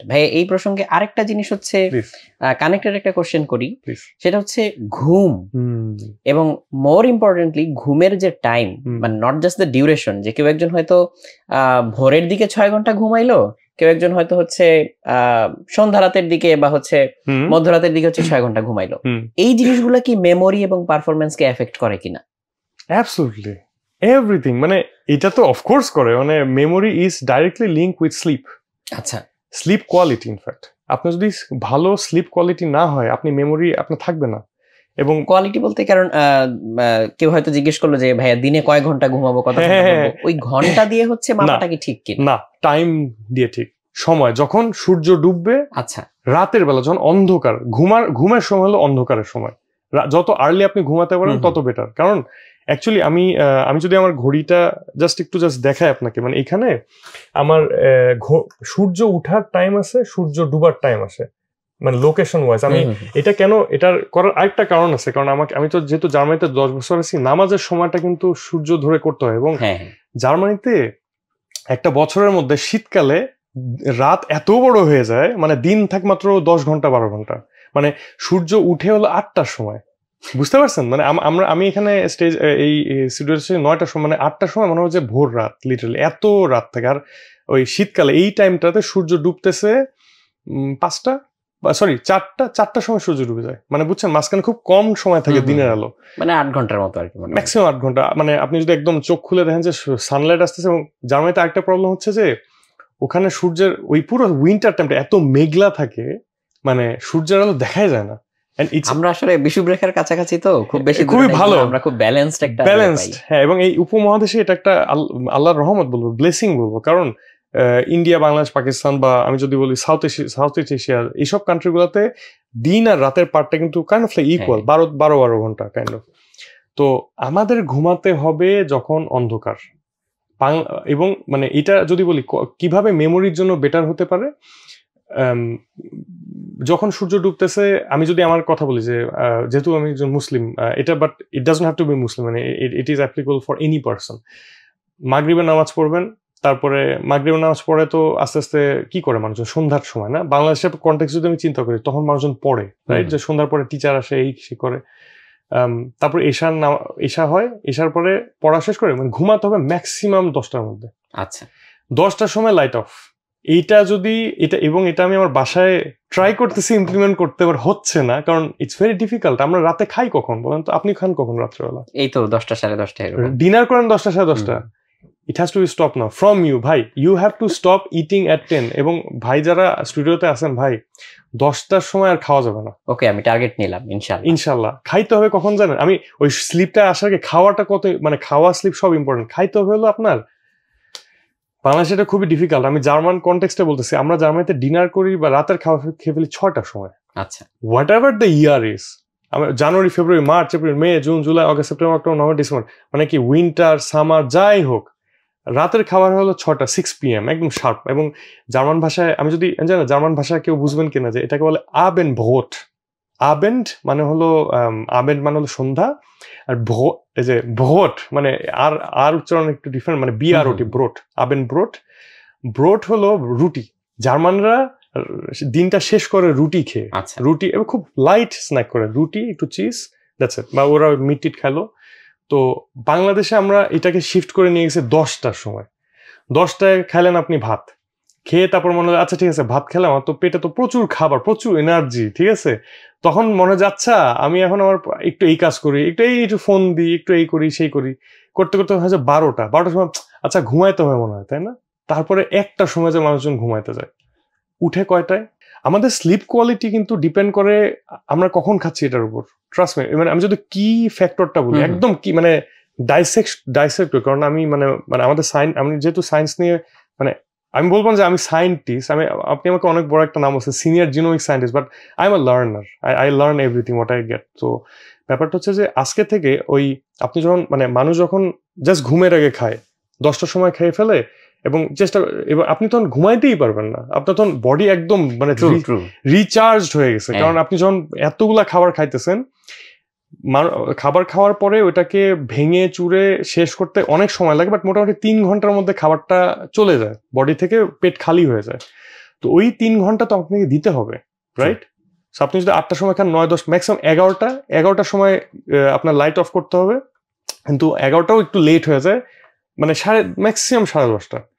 ভাই এই প্রসঙ্গে আরেকটা জিনিস হচ্ছে প্লিজ কানেক্টেড একটা কোশ্চেন করি, প্লিজ সেটা হচ্ছে ঘুম এবং মোর ইম্পর্টেন্টলি ঘুমের যে টাইম, মানে নট জাস্ট দ্য ডিউরেশন, যে কেউ একজন হয়তো ভোরের দিকে 6 ঘন্টা ঘুমাইলো, কেউ একজন হয়তো হচ্ছে সন্ধ্যা রাতের দিকে বা হচ্ছে মধ্যরাতের দিকে হচ্ছে 6 ঘন্টা ঘুমাইলো। এই জিনিসগুলো কি মেমোরি এবং পারফরমেন্স কে এফেক্ট করে কিনা? অ্যাবসলিউটলি এভরিথিং, মানে এটা তো অফকোর্স করে, মানে memory is directly link with sleep. আচ্ছা, স্লিপ কোয়ালিটি ইনফ্যাক্ট আপনার যদি ভালো স্লিপ কোয়ালিটি না হয় আপনি মেমোরি আপনার থাকবে না। এবং কোয়ালিটি বলতে কারণ কেউ হয়তো জিজ্ঞেস করলো যে ভাইয়া দিনে কয় ঘন্টা ঘুমাবো, কত ঘন্টা ঘুমাবো, ওই ঘন্টা দিয়ে হচ্ছে মাপাটা কি ঠিক কি না? টাইম দিয়ে ঠিক। সময় যখন সূর্য ডুববে, আচ্ছা রাতের বেলা যখন অন্ধকার, ঘুমের সময় হলো অন্ধকারের সময়। যত আর্লি আপনি ঘুমাতে পারেন তত বেটার। কারণ অ্যাকচুয়ালি আমি যদি আমার ঘড়িটা একটু দেখাই আপনাকে, মানে এখানে আমার সূর্য উঠার টাইম আছে, সূর্য ডুবার টাইম আছে, মানে লোকেশন ওয়াইজ। আমি এটা কেন এটার করার আরেকটা কারণ আছে, কারণ আমি তো যেহেতু জার্মানিতে 10 বছর আছি, নামাজের সময়টা কিন্তু সূর্য ধরে করতে হয়। এবং জার্মানিতে একটা বছরের মধ্যে শীতকালে রাত এত বড় হয়ে যায়, মানে দিন থাকে মাত্র 10 ঘন্টা 12 ঘন্টা, মানে সূর্য উঠে হলো 8টার সময়, বুঝতে পারছেন? মানে আমি এখানে স্টেজ এই স্টুডিওতে 9টার সময়, মানে 8টার সময় মনে হয় যে ভোর রাত, লিটারালি এত রাত থাকে। আর ওই শীতকালে এই টাইমটাতে সূর্য ডুবতেছে 4টার সময় সূর্য ডুবে যায়, মানে বুঝছেন মাঝখানে খুব কম সময় থাকে দিনের আলো, মানে 8 ঘন্টার মতো আর কি, ম্যাক্সিমাম 8 ঘন্টা। মানে আপনি যদি একদম চোখ খুলে দেখেন যে সানলাইট আসতেছে। এবং জার্মানিতে আরেকটা প্রবলেম হচ্ছে যে ওখানে সূর্যের ওই পুরো উইন্টার টাইমটা এত মেঘলা থাকে, মানে সূর্যের আলো দেখাই যায় না। আমরা আসলে বিষুবরেখার কাছাকাছি, তো খুবই ভালো, আমরা খুব ব্যালেন্সড একটা ব্যালেন্সড। হ্যাঁ, এবং এই উপমহাদেশে এটা একটা আল্লাহর রহমত বলবো, ব্লেসিং বলবো। কারণ ইন্ডিয়া, বাংলাদেশ, পাকিস্তান বা আমি যদি বলি সাউথ ইস্ট এশিয়ার এইসব কান্ট্রিগুলোতে দিন আর রাতের পার্টটা কিন্তু কাইন্ড অফ ইকুয়াল, 12 ঘন্টা কাইন্ড অফ। তো আমাদের ঘুমাতে হবে যখন অন্ধকার। এবং মানে এটা যদি বলি কিভাবে মেমোরির জন্য বেটার হতে পারে, যখন সূর্য ডুবতেছে, আমি যদি আমার কথা বলি যে যেহেতু আমি একজন মুসলিম, এটা but it doesn't have to be Muslim, মানে it is applicable for any person. মাগরিবের নামাজ পড়বেন, তারপরে মাগরিবের নামাজ পড়ে তো আস্তে আস্তে কি করে মানুষজন সন্ধ্যার সময়, না বাংলাদেশের কনটেক্সট যদি আমি চিন্তা করি, তখন মানুষজন পড়ে, রাইট? যে সন্ধ্যার পরে টিচার আসে, এই সে করে, তারপর এশা হয়, এশার পরে পড়া শেষ করে মানে ঘুমাতে হবে ম্যাক্সিমাম 10টার মধ্যে। আচ্ছা, 10টার সময় লাইট অফ। এটা এবং এটা আমি আমার বাসায় ট্রাই করতেছি ইমপ্লিমেন্ট করতে, এবার হচ্ছে না, কারণ ইটস ভেরি ডিফিকাল্ট। আমরা রাতে খাই কখন বলেন তো? আপনি খান কখন রাত্রেবেলা? এই তো 10টা 10:30 ডিনার করেন 10টা 10:30। It has to be stop now from you, ভাই। You have to stop eating at 10। এবং ভাই যারা স্টুডিওতে আছেন, ভাই 10টার সময় আর খাওয়া যাবে না। ওকে, আমি টার্গেট নিলাম, ইনশাল্লাহ। খাইতে হবে কখন জানেন? আমি ওই স্লিপটা আসার আগে খাওয়াটা কত, মানে খাওয়া স্লিপ সব ইম্পর্টেন্ট। খাইতে হবে হলো আপনার, বাংলাদেশে এটা খুবই ডিফিকাল্ট। আমি জার্মান কনটেক্সটে বলতেছি, আমরা জার্মানিতে ডিনার করি বা রাতের খাওয়া খেয়ে ফেলি 6টার সময়। আচ্ছা, what ever the year is, January, February, March, April, May, June, July, August, September, October, November, December, মানে কি উইন্টার, সামার, যাই হোক, রাতের খাবার হলো 6টা, 6 PM, একদম শার্প। এবং জার্মান ভাষায় আমি যদি জানি, জার্মান ভাষায় কেউ বুঝবেন কিনা, যে এটাকে বলে আবেন্ড ভোট। আবেন্ড মানে হলো সন্ধ্যা, আর এই যে ভোট মানে আর উচ্চারণ একটু ডিফারেন্ট, মানে BROT, ব্রোট, আবেন্ড ব্রোট। ব্রোট হলো রুটি। জার্মানরা দিনটা শেষ করে রুটি খেয়ে, রুটি এবং খুব লাইট স্ন্যাক করে, রুটি, একটু চিজ, দ্যাটস ইট। বা ওরা মিট খাইলো। তো বাংলাদেশে আমরা এটাকে শিফট করে নিয়ে গেছি 10টার সময়। 10টায় খাইলেন আপনি ভাত, খেয়ে তারপর মনে হয় আচ্ছা ঠিক আছে ভাত খেলাম, আমার তো পেটে তো প্রচুর খাবার, প্রচুর এনার্জি, ঠিক আছে। তখন মনে হয় আচ্ছা আমি এখন আমার একটু এই কাজ করি, একটু ফোন দিই, একটু এই করি সেই করি, করতে করতে হয়তো 12টার সময় আচ্ছা ঘুমাইতে হয় মনে হয়, তাই না? তারপরে 1টার সময় যে মানুষজন ঘুমাইতে যায়, উঠে কয়টায়? আমাদের স্লিপ কোয়ালিটি কিন্তু ডিপেন্ড করে আমরা কখন খাচ্ছি এটার উপর। ট্রাস্ট মি, মানে আমি যদি কি ফ্যাক্টরটা বলি, একদম কি মানে ডাইসেক্ট, কারণ আমি মানে আমাদের আমি যেহেতু সায়েন্স নিয়ে, মানে আমি বলবো যে আমি সায়েন্টিস্ট, আপনি আমাকে অনেক বড় একটা নাম আছে, senior genomic scientist, but I am a learner, I learn everything what I get. তো ব্যাপারটা হচ্ছে যে আজকে থেকে ওই আপনি যখন মানে মানুষ যখন জাস্ট ঘুমের আগে খায়, 10টার সময় খেয়ে ফেলে, এবং এবার আপনি তখন ঘুমাইতেই পারবেন না, আপনার তখন বডি একদম মানে রিচার্জড হয়ে গেছে, কারণ আপনি যখন এতগুলা খাবার খাইতেছেন, খাবার খাওয়ার পরে ওটাকে ভেঙে চুরে শেষ করতে অনেক সময় লাগে, বাট মোটামুটি 3 ঘন্টার মধ্যে খাবারটা চলে যায় বডি থেকে, পেট খালি হয়ে যায়। তো ওই 3 ঘন্টা তো আপনাকে দিতে হবে, রাইট? আপনি যদি 8টার সময় খান, 9-10 ম্যাক্সিমাম 11টার সময় আপনার লাইট অফ করতে হবে। কিন্তু 11টাও একটু লেট হয়ে যায়, মানে ম্যাক্সিমাম 10:30।